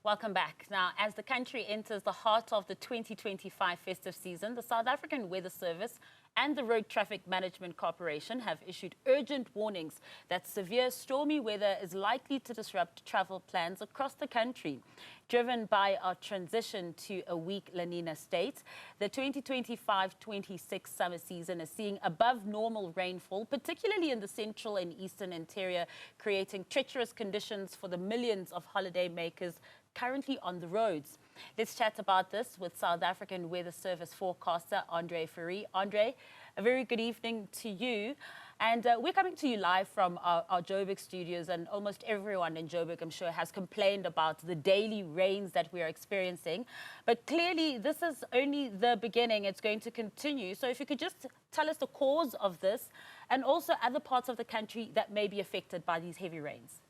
Welcome back. Now, as the country enters the heart of the 2025 festive season, the South African Weather Service and the Road Traffic Management Corporation have issued urgent warnings that severe stormy weather is likely to disrupt travel plans across the country. Driven by our transition to a weak La Niña state, the 2025-26 summer season is seeing above normal rainfall, particularly in the central and eastern interior, creating treacherous conditions for the millions of holiday makers currently on the roads. Let's chat about this with South African Weather Service forecaster André Fourie. André, a very good evening to you. And we're coming to you live from our Joburg studios, and almost everyone in Joburg, I'm sure, has complained about the daily rains that we are experiencing. But clearly, this is only the beginning. It's going to continue. So if you could just tell us the cause of this and also other parts of the country that may be affected by these heavy rains.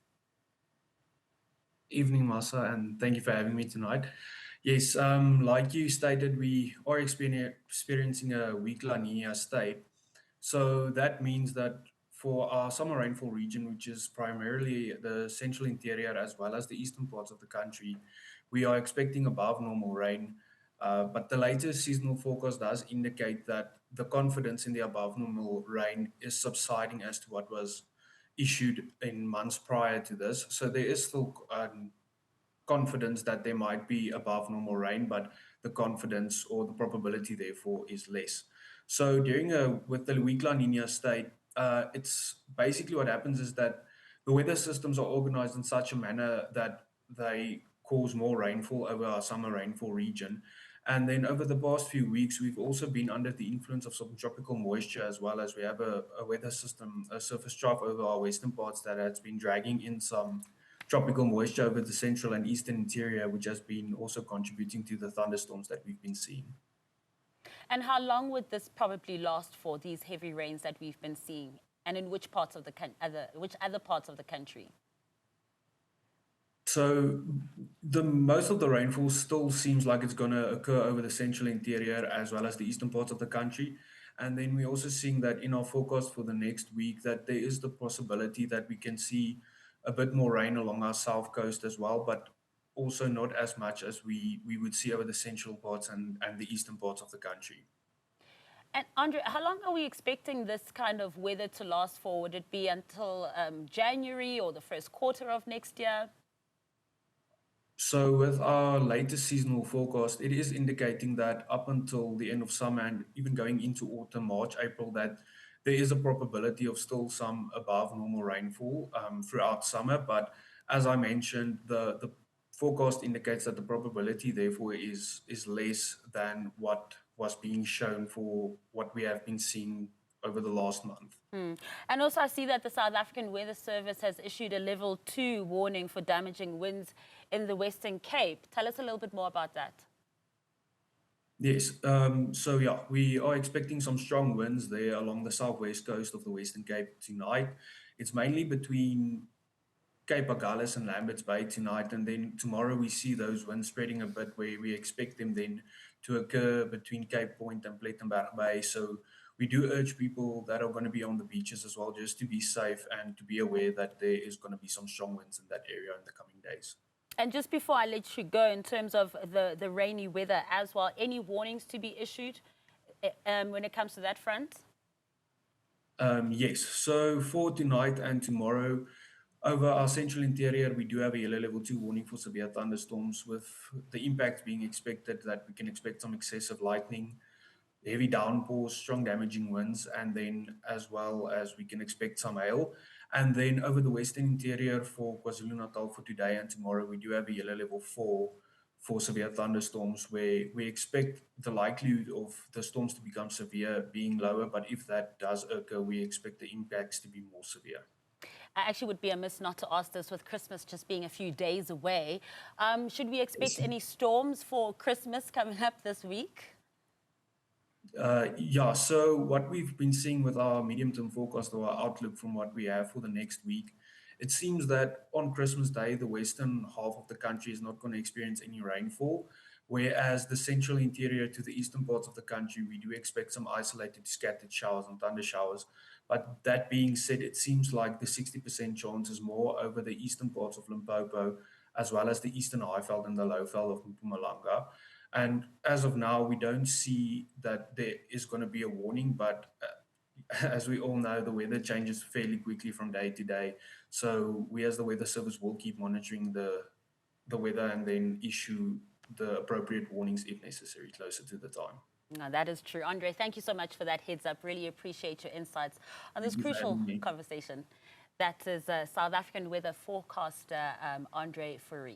Evening, Masa, and thank you for having me tonight. Yes, like you stated, we are experiencing a weak La Nina state. So that means that for our summer rainfall region, which is primarily the central interior as well as the eastern parts of the country, we are expecting above normal rain. But the latest seasonal forecast does indicate that the confidence in the above normal rain is subsiding as to what was issued in months prior to this. So there is still confidence that there might be above normal rain, but the confidence or the probability therefore is less. So with the weak La Nina state, it's basically what happens is that the weather systems are organized in such a manner that they cause more rainfall over our summer rainfall region. And then over the past few weeks, we've also been under the influence of some tropical moisture, as well as we have a weather system, a surface trough over our western parts that has been dragging in some tropical moisture over the central and eastern interior, which has been also contributing to the thunderstorms that we've been seeing. And how long would this probably last for, these heavy rains that we've been seeing? And in which parts of which other parts of the country? So most of the rainfall still seems like it's going to occur over the central interior as well as the eastern parts of the country. And then we're also seeing that in our forecast for the next week that there is the possibility that we can see a bit more rain along our south coast as well, but also not as much as we would see over the central parts and the eastern parts of the country. And André, how long are we expecting this kind of weather to last for? Would it be until January or the first quarter of next year? So with our latest seasonal forecast, it is indicating that up until the end of summer and even going into autumn, March, April, that there is a probability of still some above normal rainfall throughout summer. But as I mentioned, the forecast indicates that the probability therefore is less than what was being shown for what we have been seeing over the last month. And also I see that the South African Weather Service has issued a level 2 warning for damaging winds in the Western Cape. Tell us a little bit more about that. Yes, so yeah, we are expecting some strong winds there along the southwest coast of the Western Cape tonight. It's mainly between Cape Agulhas and Lambert's Bay tonight, and then tomorrow we see those winds spreading a bit where we expect them then to occur between Cape Point and Plettenberg Bay. So we do urge people that are going to be on the beaches as well just to be safe and to be aware that there is going to be some strong winds in that area in the coming days. And just before I let you go, in terms of the rainy weather as well, any warnings to be issued when it comes to that front? Yes, so for tonight and tomorrow, over our central interior, we do have a yellow level 2 warning for severe thunderstorms, with the impact being expected that we can expect some excessive lightning, heavy downpours, strong damaging winds, and then as well as we can expect some hail. And then over the western interior for KwaZulu-Natal for today and tomorrow, we do have a yellow level 4 for severe thunderstorms, where we expect the likelihood of the storms to become severe being lower. But if that does occur, we expect the impacts to be more severe. I actually would be amiss not to ask this, with Christmas just being a few days away. Should we expect any storms for Christmas coming up this week? Yeah, so what we've been seeing with our medium-term forecast or our outlook from what we have for the next week, it seems that on Christmas Day, the western half of the country is not going to experience any rainfall, whereas the central interior to the eastern parts of the country, we do expect some isolated scattered showers and thunder showers. But that being said, it seems like the 60% chance is more over the eastern parts of Limpopo as well as the eastern highveld and the lowveld of Mpumalanga. And as of now, we don't see that there is going to be a warning, but as we all know, the weather changes fairly quickly from day to day. So we as the Weather Service will keep monitoring the weather and then issue the appropriate warnings if necessary closer to the time. No, that is true. Andre, thank you so much for that heads up. Really appreciate your insights on this Thank you for crucial having me. conversation. That is South African weather forecaster André Fourie.